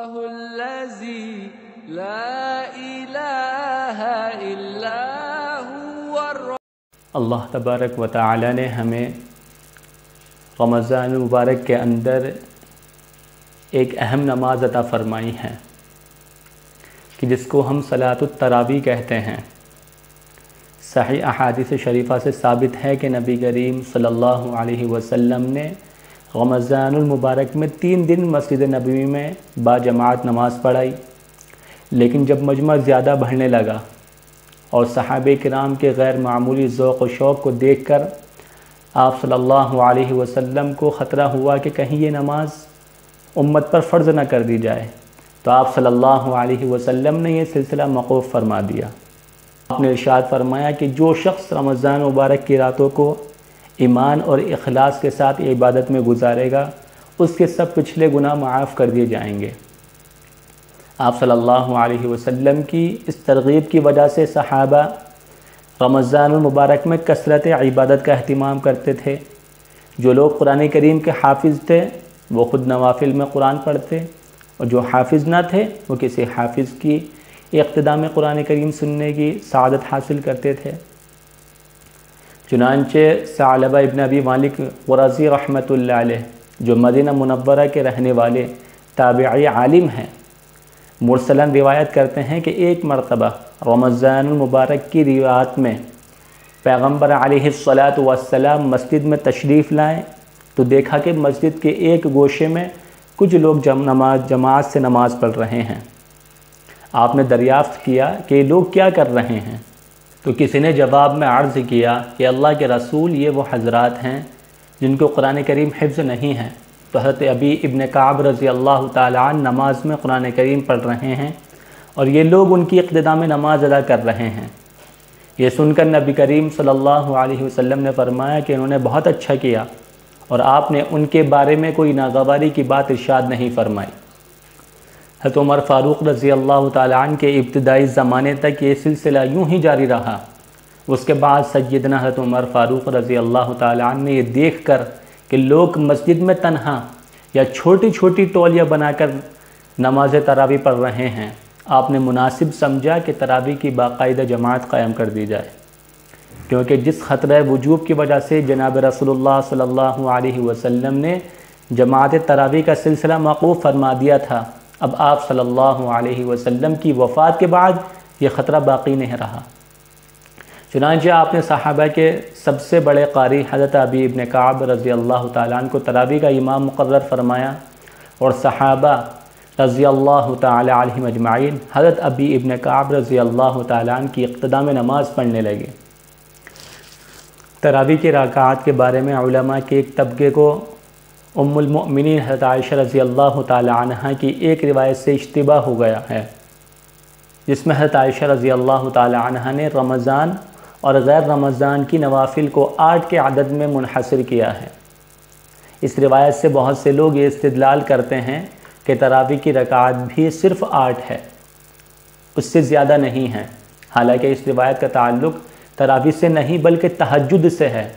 الذي لا إله إلا هو اللہ تبارک و تعالی نے ہمیں رمضان المبارک کے اندر ایک اہم نماز عطا فرمائی ہے کہ جس کو ہم صلاۃ التراویح کہتے ہیں۔ صحیح احادیث شریفہ سے ثابت ہے کہ نبی کریم صلی اللہ علیہ وسلم نے رمضان المبارک میں 3 دن مسجد نبوی میں باجماعت نماز پڑھائی، لیکن جب مجمع زیادہ بڑھنے لگا اور صحابہ کرام کے غیر معمولی ذوق و شوق کو دیکھ کر آپ صلی اللہ علیہ وسلم کو خطرہ ہوا کہ کہیں یہ نماز امت پر فرض نہ کر دی جائے، تو آپ صلی اللہ علیہ وسلم نے یہ سلسلہ موقوف فرما دیا۔ آپ نے ارشاد فرمایا کہ جو شخص رمضان مبارک کی راتوں کو ایمان اور اخلاص کے ساتھ عبادت میں گزارے گا، اس کے سب پچھلے گناہ معاف کر دیے جائیں گے۔ آپ صلی اللہ علیہ وسلم کی اس ترغیب کی وجہ سے صحابہ رمضان المبارک میں کثرت عبادت کا اہتمام کرتے تھے۔ جو لوگ قرآن کریم کے حافظ تھے وہ خود نوافل میں قرآن پڑھتے، اور جو حافظ نہ تھے وہ کسی حافظ کی اقتداء میں قرآن کریم سننے کی سعادت حاصل کرتے تھے۔ چنانچہ ثعلبہ ابن ابی مالک قرظی رحمۃ اللہ علیہ، جو مدینہ منورہ کے رہنے والے تابعی عالم ہیں، مرسلاً روایت کرتے ہیں کہ ایک مرتبہ رمضان المبارک کی رات میں پیغمبر علیہ الصلاۃ والسلام مسجد میں تشریف لائے تو دیکھا کہ مسجد کے ایک گوشے میں کچھ لوگ جماعت سے نماز پڑھ رہے ہیں۔ آپ نے دریافت کیا کہ یہ لوگ کیا کر رہے ہیں، تو کسی نے جواب میں عرض کیا کہ اللہ کے رسول، یہ وہ حضرات ہیں جن کو قرآن کریم حفظ نہیں ہے۔ تو حضرت ابی ابن کعب رضی اللہ تعالیٰ عنہ نماز میں قرآن کریم پڑھ رہے ہیں اور یہ لوگ ان کی اقتداء میں نماز ادا کر رہے ہیں۔ یہ سن کر نبی کریم صلی اللہ علیہ وسلم نے فرمایا کہ انہوں نے بہت اچھا کیا، اور آپ نے ان کے بارے میں کوئی ناگواری کی بات ارشاد نہیں فرمائی۔ حضرت عمر فاروق رضی اللہ تعالیٰ عنہ کے ابتدائی زمانے تک یہ سلسلہ یوں ہی جاری رہا۔ اس کے بعد سیدنا حضرت عمر فاروق رضی اللہ تعالیٰ عنہ نے یہ دیکھ کر کہ لوگ مسجد میں تنہا یا چھوٹی چھوٹی ٹولیاں بنا کر نماز تراویح پڑھ رہے ہیں، آپ نے مناسب سمجھا کہ تراویح کی باقاعدہ جماعت قائم کر دی جائے، کیونکہ جس خطرہ وجوب کی وجہ سے جناب رسول اللہ صلی اللہ علیہ وسلم نے جماعت تراویح کا سلسلہ موقوف فرما دیا تھا، اب آپ صلی اللہ علیہ وسلم کی وفات کے بعد یہ خطرہ باقی نہیں رہا۔ چنانچہ آپ نے صحابہ کے سب سے بڑے قاری حضرت ابی ابن کعب رضی اللہ تعالیٰ عنہ کو تراویح کا امام مقرر فرمایا، اور صحابہ رضی اللہ تعالیٰ علیہم اجمعین حضرت ابی ابن کعب رضی اللہ تعالیٰ عنہ کی اقتداء میں نماز پڑھنے لگے۔ تراویح کی رکعات کے بارے میں علماء کے ایک طبقے کو ام المؤمنین حضرت عائشہ رضی اللہ تعالیٰ عنہ کی ایک روایت سے اشتباہ ہو گیا ہے، جس میں حضرت عائشہ رضی اللہ تعالیٰ عنہ نے رمضان اور غیر رمضان کی نوافل کو 8 کے عدد میں منحصر کیا ہے۔ اس روایت سے بہت سے لوگ یہ استدلال کرتے ہیں کہ تراویح کی رکعات بھی صرف 8 ہے، اس سے زیادہ نہیں ہے، حالانکہ اس روایت کا تعلق تراویح سے نہیں بلکہ تہجد سے ہے،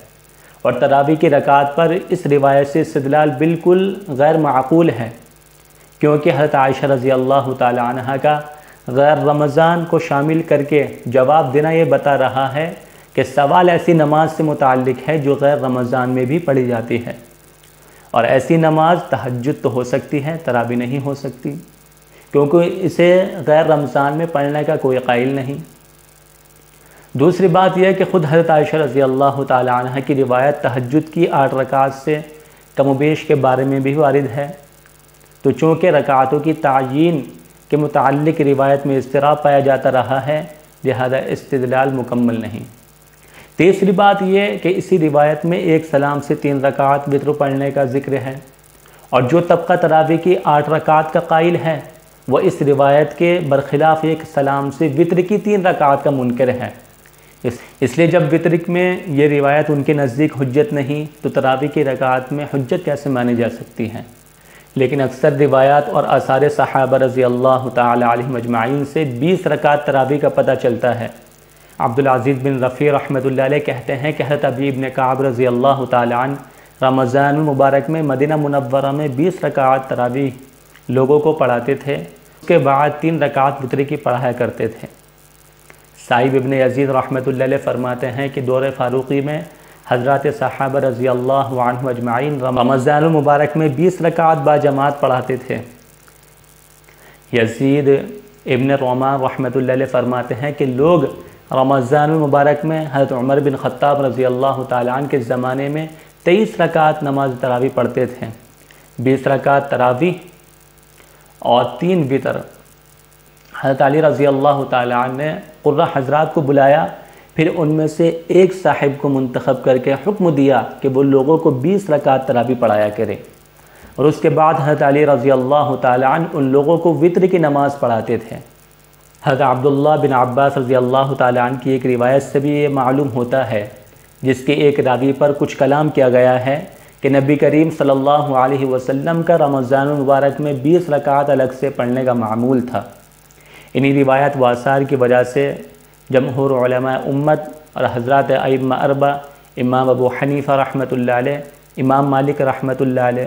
اور تراویح کی رکعات پر اس روایت سے استدلال بالکل غیر معقول ہے، کیونکہ حضرت عائشہ رضی اللہ تعالی عنہ کا غیر رمضان کو شامل کر کے جواب دینا یہ بتا رہا ہے کہ سوال ایسی نماز سے متعلق ہے جو غیر رمضان میں بھی پڑھی جاتی ہے، اور ایسی نماز تہجد تو ہو سکتی ہے، تراویح نہیں ہو سکتی، کیونکہ اسے غیر رمضان میں پڑھنے کا کوئی قائل نہیں۔ دوسری بات یہ ہے کہ خود حضرت عائشہ رضی اللہ تعالی عنہ کی روایت تہجد کی 8 رکعات سے کم و بیش کے بارے میں بھی وارد ہے، تو چونکہ رکعاتوں کی تعیین کے متعلق روایت میں اضطراب پایا جاتا رہا ہے، لہذا استدلال مکمل نہیں۔ تیسری بات یہ کہ اسی روایت میں ایک سلام سے 3 رکعات وتر پڑھنے کا ذکر ہے، اور جو طبقہ تراویح کی 8 رکعات کا قائل ہے وہ اس روایت کے برخلاف ایک سلام سے وتر کی 3 رکعات کا منکر ہے۔ اس لیے جب وتر میں یہ روایت ان کے نزدیک حجت نہیں تو تراویح کی رکعات میں حجت کیسے مانی جا سکتی ہے؟ لیکن اکثر روایات اور آثار صحابہ رضی اللہ تعالی علیہم اجمعین سے 20 رکعات تراویح کا پتہ چلتا ہے۔ عبدالعزیز بن رفیع رحمۃ اللہ علیہ کہتے ہیں کہ حضرت ابی ابن کعب رضی اللہ تعالی عنہ رمضان المبارک میں مدینہ منورہ میں 20 رکعات تراویح لوگوں کو پڑھاتے تھے، اس کے بعد 3 رکعت وتر کی پڑھایا کرتے تھے۔ صائب ابن یزید رحمۃ اللہ علیہ فرماتے ہیں کہ دور فاروقی میں حضرات صحابہ رضی اللہ عنہ اجمعین رمضان المبارک میں 20 رکعت باجماعت پڑھاتے تھے۔ یزید ابن رومان رحمۃ اللہ علیہ فرماتے ہیں کہ لوگ رمضان المبارک میں حضرت عمر بن خطاب رضی اللہ تعالیٰ عنہ کے زمانے میں 23 رکعت نماز تراویح پڑھتے تھے، 20 رکعت تراویح اور 3 وتر۔ حضرت علی رضی اللہ تعالیٰ عنہ نے قرہ حضرات کو بلایا، پھر ان میں سے ایک صاحب کو منتخب کر کے حکم دیا کہ وہ لوگوں کو 20 رکعت تراویح پڑھایا کرے، اور اس کے بعد حضرت علی رضی اللہ تعالیٰ عنہ ان لوگوں کو وتر کی نماز پڑھاتے تھے۔ حضرت عبداللہ بن عباس رضی اللہ تعالیٰ عنہ کی ایک روایت سے بھی یہ معلوم ہوتا ہے، جس کے ایک راوی پر کچھ کلام کیا گیا ہے کہ نبی کریم صلی اللہ علیہ وسلم کا رمضان المبارک میں 20 رکعت الگ سے پڑھنے کا معمول تھا۔ انہی روایت و آثار کی وجہ سے جمہور علماء امت اور حضرات ائمہ اربع، امام ابو حنیفہ رحمۃ اللہ علیہ، امام مالک رحمۃ اللہ علیہ،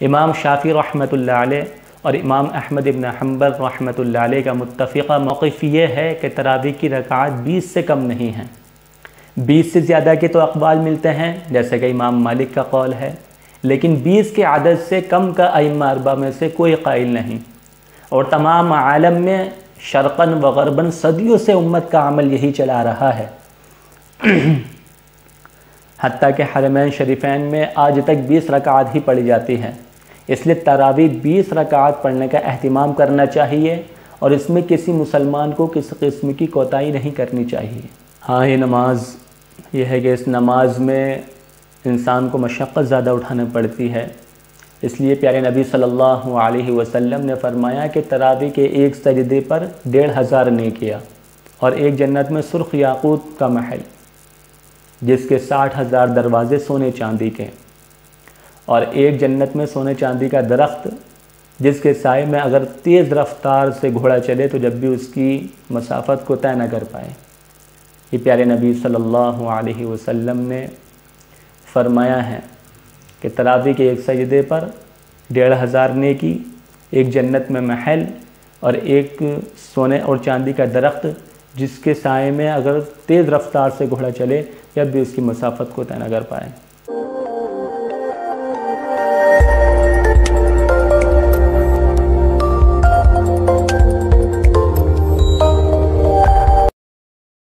امام شافعی رحمۃ اللہ علیہ اور امام احمد ابن حنبل رحمۃ اللہ علیہ کا متفقہ موقف یہ ہے کہ تراویح کی رکعات 20 سے کم نہیں ہیں۔ 20 سے زیادہ کے تو اقوال ملتے ہیں، جیسے کہ امام مالک کا قول ہے، لیکن 20 کے عدد سے کم کا ائمہ اربعہ میں سے کوئی قائل نہیں، اور تمام عالم میں شرقاً و غرباً صدیوں سے امت کا عمل یہی چلا رہا ہے۔ حتیٰ کہ حرمین شریفین میں آج تک 20 رکعات ہی پڑھی جاتی ہیں، اس لیے تراویح 20 رکعات پڑھنے کا اہتمام کرنا چاہیے، اور اس میں کسی مسلمان کو کسی قسم کی کوتاہی نہیں کرنی چاہیے۔ ہاں، یہ نماز یہ ہے کہ اس نماز میں انسان کو مشقت زیادہ اٹھانا پڑتی ہے، اس لیے پیارے نبی صلی اللہ علیہ وسلم نے فرمایا کہ تراویح کے ایک سجدے پر 1500 نیکیاں، اور ایک جنت میں سرخ یاقوت کا محل جس کے 60,000 دروازے سونے چاندی کے، اور ایک جنت میں سونے چاندی کا درخت جس کے سائے میں اگر تیز رفتار سے گھوڑا چلے تو جب بھی اس کی مسافت کو طے نہ کر پائے۔ یہ پیارے نبی صلی اللہ علیہ وسلم نے فرمایا ہے کہ تراویح کے ایک سجدے پر 1500 نیکی، ایک جنت میں محل، اور ایک سونے اور چاندی کا درخت جس کے سائے میں اگر تیز رفتار سے گھوڑا چلے جب بھی اس کی مسافت کو طے نہ کر پائے۔